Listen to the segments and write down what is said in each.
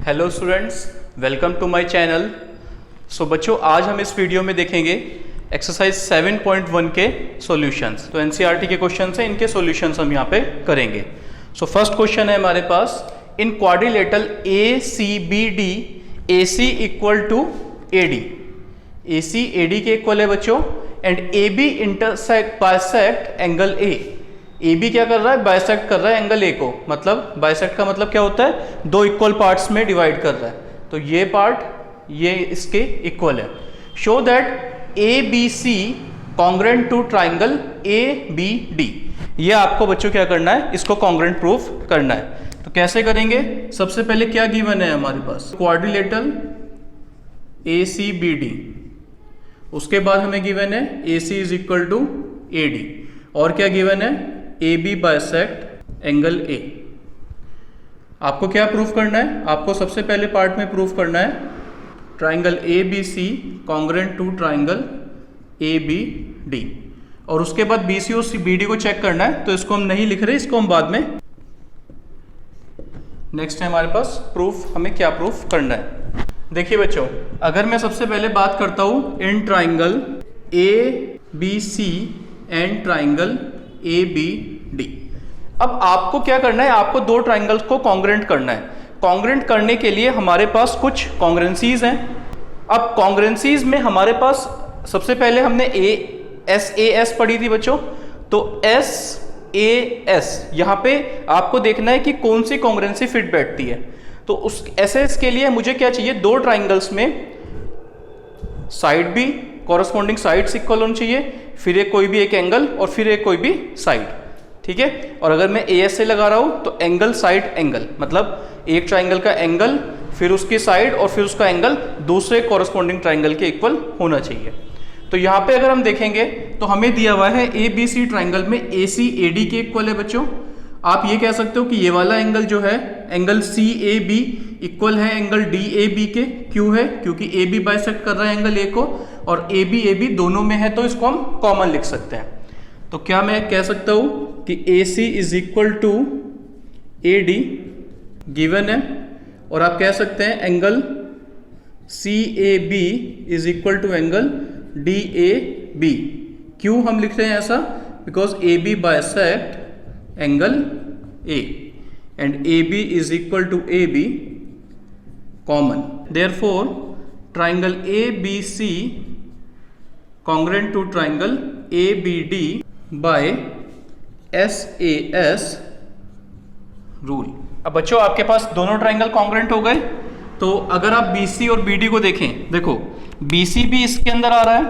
Hello students, welcome to my channel. So बच्चों, आज हम इस वीडियो में देखेंगे एक्सरसाइज 7.1 के सॉल्यूशंस। तो एनसीईआरटी के क्वेश्चन हैं, इनके सॉल्यूशंस हम यहाँ पे करेंगे। सो फर्स्ट क्वेश्चन है हमारे पास, in quadrilateral A C B D A C equal to A D. A C A D के इक्वल है बच्चों, and A B intersect bisect angle A. A B क्या कर रहा है? बाइसेक्ट कर रहा है एंगल ए को। मतलब बाइसेक्ट का मतलब क्या होता है? दो इक्वल पार्ट्स में डिवाइड कर रहा है। तो ये पार्ट ये इसके इक्वल है। Show that A B C congruent to triangle A B D. ये आपको बच्चों क्या करना है? इसको कॉन्ग्रेंट प्रूफ करना है। तो कैसे करेंगे? सबसे पहले क्या गिवन है हमारे पास? Quadrilateral A C B D. उसके बाद हमें गिवन है A C is equal to A D. और क्या गिवन है? A B bisect angle A. आपको क्या प्रूफ करना है? आपको सबसे पहले पार्ट में प्रूफ करना है triangle A B C congruent to triangle A B D. और उसके बाद बी सी और बी डी को चेक करना है। तो इसको हम नहीं लिख रहे, इसको हम बाद में। नेक्स्ट है हमारे पास प्रूफ, हमें क्या प्रूफ करना है। देखिए बच्चों, अगर मैं सबसे पहले बात करता हूं in triangle A B C and triangle A B D. अब आपको क्या करना है? आपको दो ट्राइंगल्स को कॉन्ग्रेंट करना है। कॉन्ग्रेंट करने के लिए हमारे पास कुछ कॉन्ग्रेंसीज हैं। अब कॉन्ग्रेंसीज में हमारे पास सबसे पहले हमने एस ए एस पढ़ी थी बच्चों। तो एस ए एस यहाँ पे आपको देखना है कि कौन सी कॉन्ग्रेंसी फिट बैठती है। तो उस एस एस के लिए मुझे क्या चाहिए? दो ट्राइंगल्स में साइड भी कॉरस्पॉन्डिंग साइड्स इक्वल होनी चाहिए, फिर एक कोई भी एक एंगल और फिर एक कोई भी साइड। ठीक है। और अगर मैं ए एस से लगा रहा हूं तो एंगल साइड एंगल, मतलब एक ट्राइंगल का एंगल, फिर उसकी साइड और फिर उसका एंगल दूसरे कॉरस्पॉन्डिंग ट्राइंगल के इक्वल होना चाहिए। तो यहाँ पे अगर हम देखेंगे तो हमें दिया हुआ है ए बी सी ट्राइंगल में ए सी ए डी के इक्वल है बच्चों। आप ये कह सकते हो कि ये वाला एंगल जो है angle C A B equal है एंगल डी ए बी के। क्यों है? क्योंकि ए बी बाइसेक्ट कर रहा है एंगल ए को, और ए बी दोनों में है, तो इसको हम कॉमन लिख सकते हैं। तो क्या मैं कह सकता हूं कि A C is equal to A D given है, और आप कह सकते हैं angle C A B is equal to angle D A B. क्यों हम लिख रहे हैं ऐसा? Because A B bisect angle A and A B is equal to A B common. Therefore triangle A B C congruent to triangle A B D by S A S rule. अब बच्चों, आपके पास दोनों triangle congruent हो गए। तो अगर आप B C और बी डी को देखें, देखो बी सी भी इसके अंदर आ रहा है,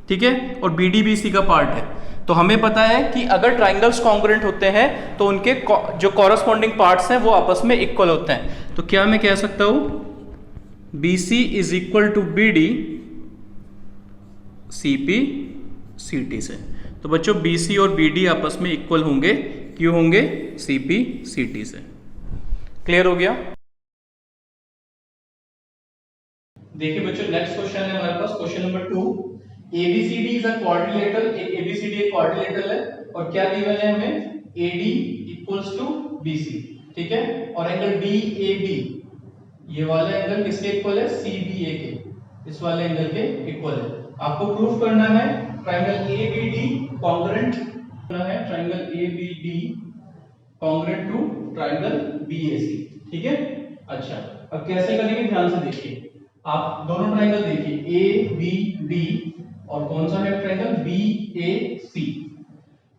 ठीक है, और बी डी भी इसी का पार्ट है। तो हमें पता है कि अगर ट्राइंगल्स कॉन्ग्रेंट होते हैं तो उनके जो कॉरस्पॉन्डिंग पार्ट्स हैं वो आपस में इक्वल होते हैं। तो क्या मैं कह सकता हूं? B C is equal to B D C P C T से। तो बच्चों, बी सी और बी डी आपस में इक्वल होंगे। क्यों होंगे? सी पी सी टी से। क्लियर हो गया? देखिए बच्चों, नेक्स्ट क्वेश्चन है हमारे पास, question number 2। ABCD is a quadrilateral. ABCD एक क्वाड्रिलेटरल है, और क्या गिवन है हमें? AD equals to BC। ठीक है। और एंगल DAB, ये वाला एंगल किसके इक्वल है? CBA के, इस वाले एंगल के इक्वल है। आपको प्रूफ करना है ट्राइंगल ABD कॉन्ग्रेंट करना है, triangle ABD congruent to triangle BAC। ठीक है। अच्छा, अब कैसे करेंगे? ध्यान से देखिए। आप दोनों ट्राइंगल देखिए, ABD और कौन सा है ट्राइंगल? BAC।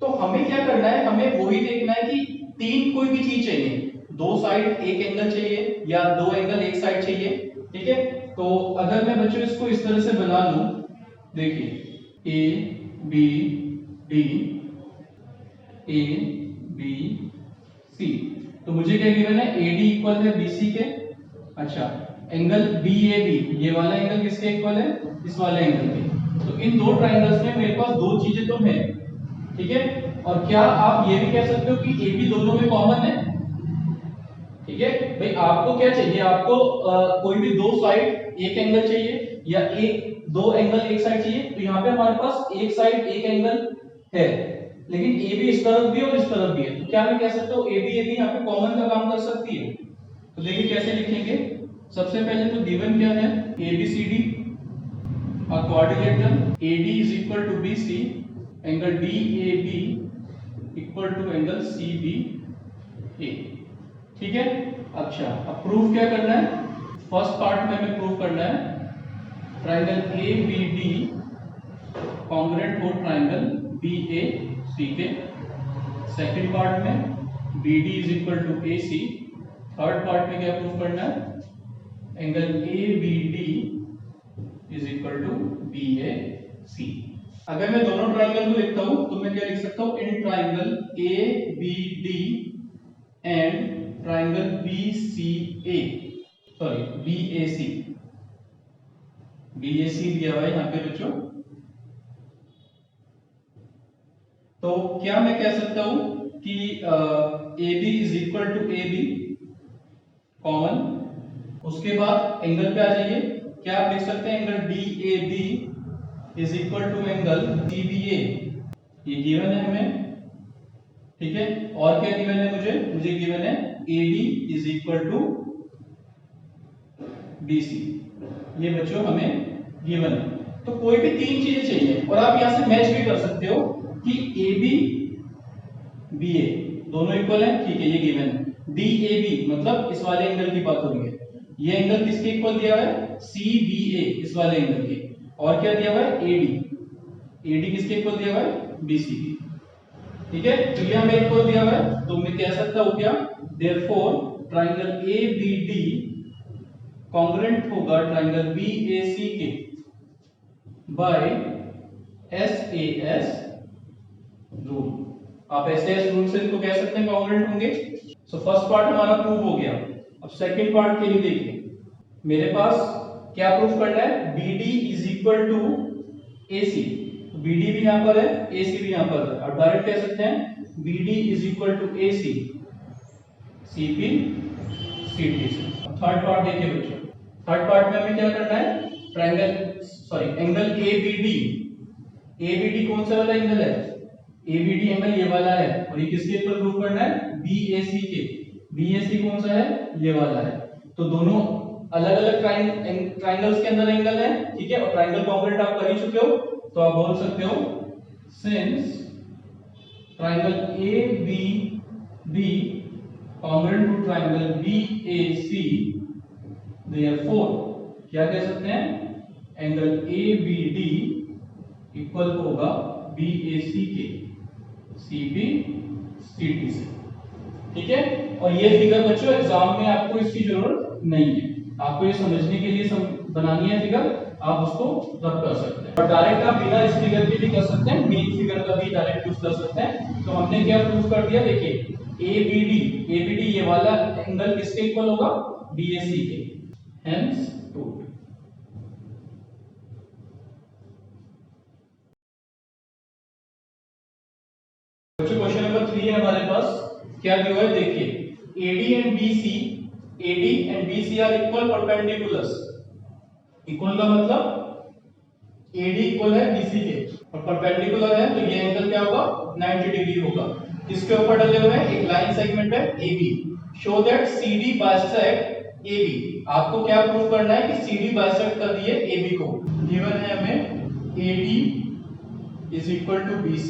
तो हमें क्या करना है? हमें वही देखना है कि तीन कोई भी चीज चाहिए, दो साइड एक एंगल चाहिए, या दो एंगल एक साइड चाहिए। ठीक है। तो अगर मैं बच्चों इसको इस तरह से बना लूं, देखिए ABD ABC, तो मुझे क्या गिवन है? AD इक्वल है BC के। अच्छा, एंगल BAB, ये वाला एंगल किसके इक्वल है? इस वाले एंगल के। तो इन दो ट्राइंगल्स में मेरे पास दो चीजें तो हैं। ठीक है। और क्या आप ये भी कह सकते हो कि AB दोनों में कॉमन है? ठीक है भाई, आपको क्या चाहिए? आपको कोई भी दो साइड एक एंगल चाहिए, या एक दो एंगल एक साइड चाहिए। तो यहाँ पे हमारे पास एक साइड एक एंगल है, लेकिन AB इस तरफ भी और इस तरफ भी है। तो क्या मैं कह सकता हूँ AB यहाँ पे कॉमन का काम कर सकती है? तो देखिए कैसे लिखेंगे। सबसे पहले तो गिवन क्या है, ABCD, a quadrilateral AD is equal to BC, angle DAB equal to angle CBA। ठीक है। अच्छा, अब प्रूफ क्या करना है, फर्स्ट पार्ट में हमें प्रूफ करना है ट्राइंगल ABD कॉन्ग्रुएंट हो ट्राइंगल BAC के। सेकंड पार्ट में BD is equal to AC। Third part में क्या प्रूफ करना है, angle ABD is equal to BAC। अगर मैं दोनों ट्राइंगल को लिखता हूं तो मैं क्या लिख सकता हूं, in triangle ABD and triangle BCA, sorry BAC दिया हुआ है यहाँ पे बच्चों। तो क्या मैं कह सकता हूं कि AB is equal to AB common, उसके बाद एंगल पे आ जाइए, क्या आप लिख सकते हैं angle DAB is equal to angle CBA, ये गिवन है हमें। ठीक है, और क्या गिवन है मुझे गिवन है AD is equal to BC, ये बच्चों हमें गिवन है। तो कोई भी तीन चीजें चाहिए और आप यहां से मैच भी कर सकते हो कि AB BA दोनों इक्वल हैं, ठीक है, ये गिवन है। DAB मतलब इस वाले एंगल की बात हो रही है, ये एंगल किसके इक्वल दिया हुआ है, CBA इस वाले एंगल के। और क्या दिया हुआ है, AD किसके इक्वल दिया हुआ है, BC की। ठीक है, तो ये हमें इक्वल दिया हुआ है, तो मैं कह सकता हूं क्या, देयरफॉर ट्राइंगल ABD कॉन्ग्रुएंट होगा ट्राइंगल BAC के बाय SAS रूल। आप SAS रूल से इनको कह सकते हैं कॉन्ग्रुएंट होंगे। सो फर्स्ट पार्ट हमारा प्रूव हो गया। अब सेकंड पार्ट के लिए देखिए, मेरे पास क्या प्रूफ करना है, BD is equal to AC। BD भी यहां पर है, AC भी यहां पर है, और डायरेक्ट कह सकते हैं BD is equal to AC CP CT से। अब थर्ड पार्ट देखिए बच्चों, थर्ड पार्ट में हमें क्या करना है, एंगल ABD कौन सा वाला एंगल है, ABD एंगल ये वाला है, और ये किसके इक्वल प्रूव करना है, BAC के। BAC कौन सा है, ये वाला है। तो दोनों अलग अलग ट्राइंगल्स के अंदर एंगल है, ठीक है, और ट्राइंगल कॉन्ग्रुएंट आप कर ही चुके हो, तो आप बोल सकते हो since triangle ABD congruent to triangle BAC, therefore क्या कह सकते हैं, एंगल ABD इक्वल होगा BAC के CP CT से। ठीक है, और ये फिगर बच्चों एग्जाम में आपको इसकी जरूरत नहीं है, आपको ये समझने के लिए बनानी है फिगर, आप उसको रब कर सकते हैं। और डायरेक्ट आप बिना इस फिगर के भी कर सकते हैं, मेन फिगर का भी डायरेक्ट यूज कर सकते हैं। तो हमने क्या प्रूव कर दिया, देखिए ABD ये वाला एंगल किसके इक्वल होगा, BAC के, हेंस प्रूव्ड। क्वेश्चन नंबर 3 है हमारे पास, क्या दिया है देखिए, AD and BC are equal perpendiculars. Equal का मतलब AD इक्वल है BC के और परपेंडिकुलर है, तो ये एंगल क्या होगा, 90 डिग्री होगा। किसके ऊपर डले हुए हैं, एक लाइन सेगमेंट है AB। Show that CD bisect AB। आपको क्या प्रूव करना है कि CD बाइसेक्ट कर रही है AB को। गिवन है हमें AD is equal to BC,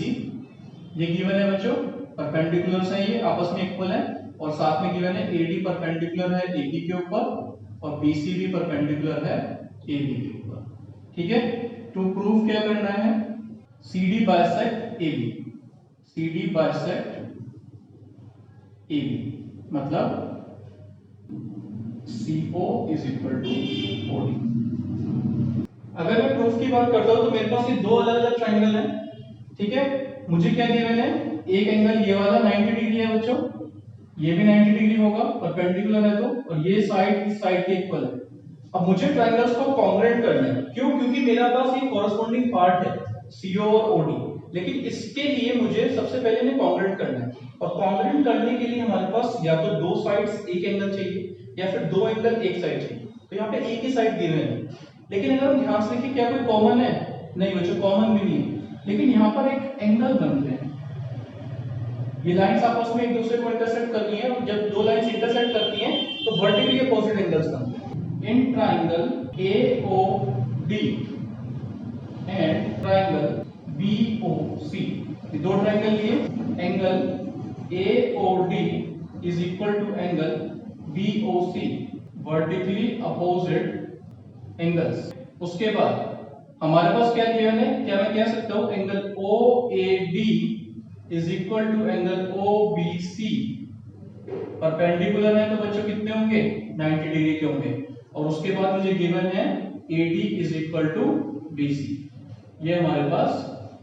ये गिवन है बच्चों, परपेंडिकुलर्स हैं, ये आपस में इक्वल है, और साथ में गिवन है AD परपेंडिकुलर है AB के ऊपर और BC भी परपेंडिकुलर है AB के ऊपर। ठीक है, टू प्रूव क्या करना है, CD बाइसेक्ट AB मतलब CO is equal to OD। अगर मैं प्रूफ की बात करता हूं तो मेरे पास ये दो अलग अलग ट्राइंगल हैं। ठीक है, मुझे क्या गिवन है, एक एंगल ये वाला 90 डिग्री है बच्चों, ये भी 90 डिग्री होगा, परपेंडिकुलर है तो, और ये साइड इस साइड के इक्वल है। अब मुझे ट्राइंगल्स को कॉन्ग्रुएंट करना है, क्यों, क्योंकि मेरे पास ये कॉरेस्पॉन्डिंग पार्ट है CO और OD, लेकिन इसके लिए मुझे सबसे पहले इन्हें कॉन्ग्रुएंट करना है, और कॉन्ग्रुएंट करने के लिए हमारे पास या तो दो साइड्स एक एंगल चाहिए या फिर दो एंगल एक साइड चाहिए। तो यहाँ पे एक ही साइड गिवन है, लेकिन अगर हम ध्यान से देखें क्या कोई कॉमन है, नहीं बच्चों कॉमन भी नहीं है, लेकिन यहाँ पर एक एंगल बन रहे हैं, ये लाइंस आपस में एक दूसरे को इंटरसेक्ट कर रही हैं, और जब दो लाइंस इंटरसेक्ट करती हैं तो वर्टिकली अपोजिट एंगल्स बनते हैं। In triangle AOD and triangle BOC, ये दो ट्राइंगल लिए, angle AOD is equal to angle BOC, vertically opposite angles. उसके बाद हमारे पास क्या गिवन है, क्या मैं कह सकता हूं angle OAD is equal to angle OBC, perpendicular है तो बच्चों कितने होंगे 90 डिग्री के होंगे। और उसके बाद मुझे गिवन है AD is equal to BC, ये हमारे पास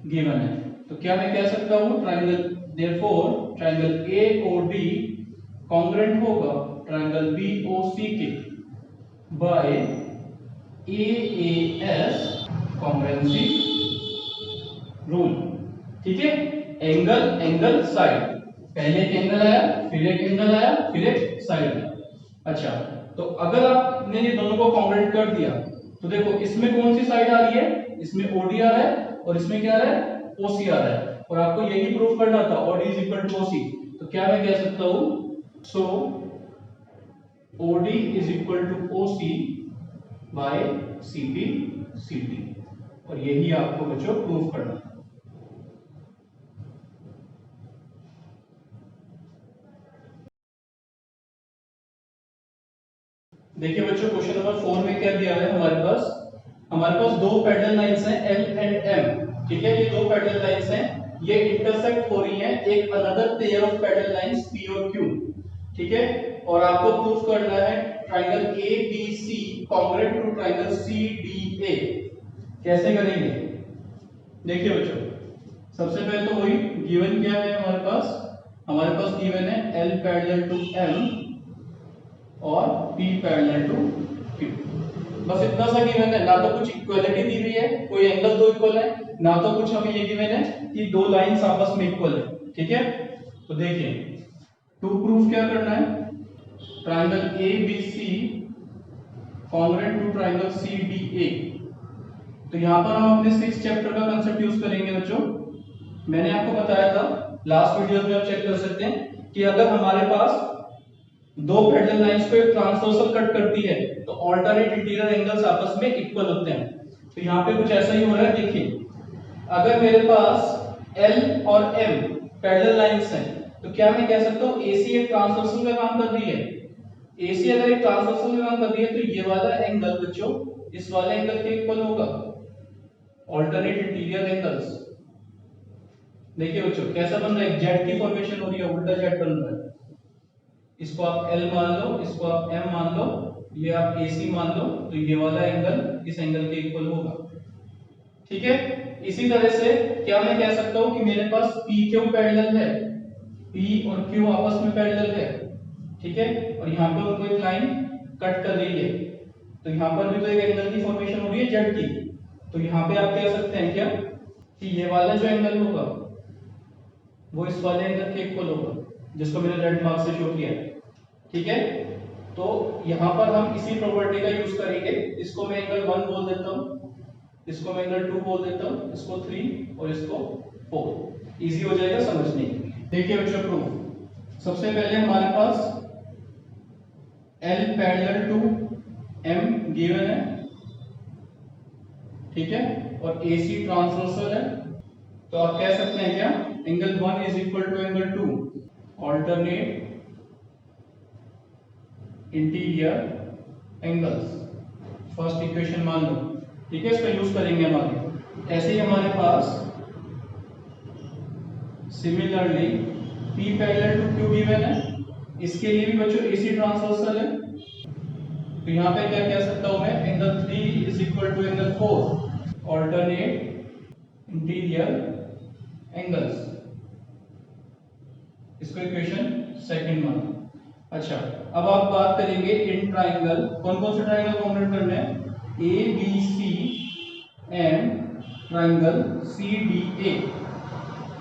गिवन है। तो क्या मैं कह सकता हूं triangle, therefore triangle AOD congruent होगा ट्राइंगल BOC के बाय AAS कॉन्ग्रुएंसी रूल। ठीक है, एंगल एंगल साइड, पहले एक एंगल आया, फिर एक एंगल आया, फिर एक साइड आया। अच्छा, तो अगर आपने ये दोनों को कॉन्ग्रुएंट कर दिया तो देखो इसमें कौन सी साइड आ रही है, इसमें OD आ रहा है और इसमें क्या आ रहा है OC आ रहा है, और आपको यही प्रूफ करना था OD is equal to OC। तो क्या मैं कह सकता हूं, so OD is equal to OC by CT, और यही आपको बच्चों प्रूफ करना है। देखिए बच्चों क्वेश्चन नंबर 4 में क्या दिया है हमारे पास दो पैरेलल लाइंस हैं L एंड M। ठीक है, ये दो पैरेलल लाइंस हैं, ये इंटरसेक्ट हो रही हैं एक another pair of parallel lines P और Q। ठीक है, और आपको प्रूफ करना है triangle ABC congruent to triangle CDA। कैसे करेंगे, देखिए बच्चों सबसे पहले तो वही गिवन क्या है हमारे पास गिवन है L पैरेलल टू M और P पैरेलल टू Q, बस इतना सा गिवन है, ना तो कुछ इक्वलिटी दी हुई है, कोई एंगल दो इक्वल है, ना तो कुछ हमें ये गिवन है कि दो लाइंस आपस में इक्वल है। ठीक है, तो देखिए टू प्रूफ क्या करना है, triangle ABC congruent to triangle CDA। तो यहां पर हम अपने 6th चैप्टर का कांसेप्ट यूज करेंगे बच्चों। मैंने आपको बताया था लास्ट वीडियो में, आप चेक कर सकते हैं कि अगर हमारे पास दो पैरेलल लाइंस को एक ट्रांसवर्सल कट करती है तो ऑल्टरनेट इंटीरियर एंगल्स आपस में इक्वल होते हैं। तो यहाँ पे कुछ ऐसा ही हो रहा है, देखिए अगर मेरे पास L और M पैरेलल लाइंस हैं तो क्या मैं कह सकता हूँ AC एक ट्रांसवर्सल का काम कर रही है। AC अगर एक ट्रांसवर्सल का काम कर रही है तो ये वाला एंगल बच्चों इस वाले एंगल के इक्वल होगा, ऑल्टरनेट इंटीरियर एंगल्स। देखिए बच्चों कैसा बन रहा है, जेड की फॉर्मेशन हो रही है, उल्टा जेड बन रहा है। इसको आप L मान लो, इसको आप M मान लो, ये आप AC मान लो, तो ये वाला एंगल इस एंगल के इक्वल होगा। ठीक है, इसी तरह से क्या मैं कह सकता हूं कि मेरे पास PQ पैरेलल है, P और Q आपस में पैरेलल है। ठीक है, और यहाँ पर उनको एक लाइन कट कर रही है, तो यहाँ पर भी तो एक एंगल की फॉर्मेशन हो रही है जेड की। तो यहाँ पे आप कह सकते हैं क्या कि ये वाला जो एंगल होगा वो इस वाले एंगल के इक्वल होगा, जिसको मैंने रेड मार्क से शो किया है। ठीक है, तो यहां पर हम इसी प्रॉपर्टी का यूज करेंगे। इसको मैं एंगल 1 बोल देता हूं, इसको मैं एंगल 2 बोल देता हूं, इसको 3 और इसको 4। इजी हो जाएगा समझने के लिए। देखिए बच्चों प्रूफ, सबसे पहले हमारे पास L parallel to M given है। ठीक है, और AC ट्रांसवर्सल है, तो आप कह सकते हैं क्या angle 1 is equal to angle 2, alternate interior angles. First equation मान लो। ठीक है, इसका यूज करेंगे हम आगे। ऐसे ही हमारे पास similarly P parallel to Q given है, इसके लिए भी बच्चों AC ट्रांसवर्सल है, तो यहाँ पे क्या कह सकता हूं मैं angle 3 is equal to angle 4, alternate interior angles. इसको इक्वेशन सेकंड मान। अच्छा, अब आप बात करेंगे इन ट्राइंगल, कौन कौन से ट्राइंगल कॉन्ग्रुएंट करने हैं, ABC एंड ट्राइंगल CDA।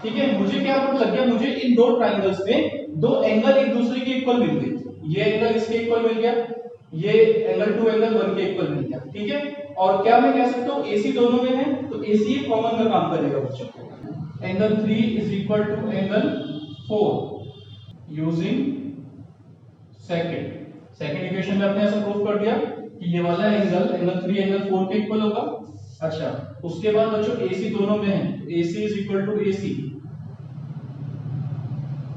ठीक है, मुझे क्या पता लग गया, मुझे इन दो ट्राइंगल्स में दो एंगल एक दूसरे के इक्वल मिल गए। ये एंगल इसके इक्वल मिल गया, ये एंगल 2 एंगल 1 के इक्वल मिल गया। ठीक है, और क्या मैं कह सकता हूँ AC दोनों में है तो AC कॉमन का काम करेगा बच्चों। Angle 3 is equal to angle 4 using second. Second equation में आपने ऐसा प्रूफ कर दिया कि ये वाला एंगल 3 एंगल 4 के इक्वल होगा। अच्छा, उसके बाद बच्चों AC दोनों में है, तो AC is equal to AC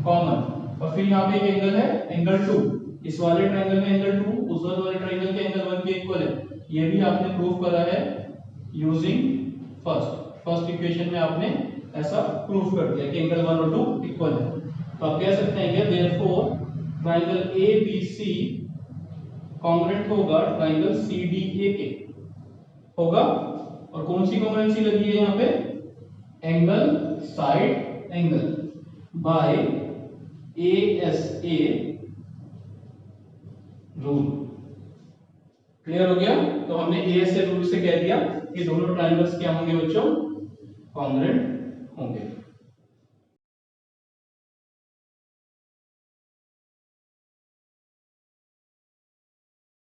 common, और फिर यहाँ पे एक एंगल है एंगल 2, इस वाले ट्रायंगल में एंगल 2 उस वाले ट्रायंगल के एंगल 1 के इक्वल है। ये भी आपने प्रूफ करा है यूजिंग फर्स्ट इक्वेशन में आपने ऐसा प्रूफ कर दिया कि एंगल 1 और 2 इक्वल है। तो आप कह सकते हैं कि देयरफॉर ट्रायंगल ABC कॉन्ग्रुएंट होगा ट्रायंगल CDA के होगा। और कौन सी कॉन्ग्रुएंसी लगी है यहाँ पे, angle side angle by ASA rule. Clear हो गया? तो हमने ASA रूल से कह दिया कि दोनों ट्रायंगल्स क्या होंगे बच्चों, कॉन्ग्रुएंट होंगे।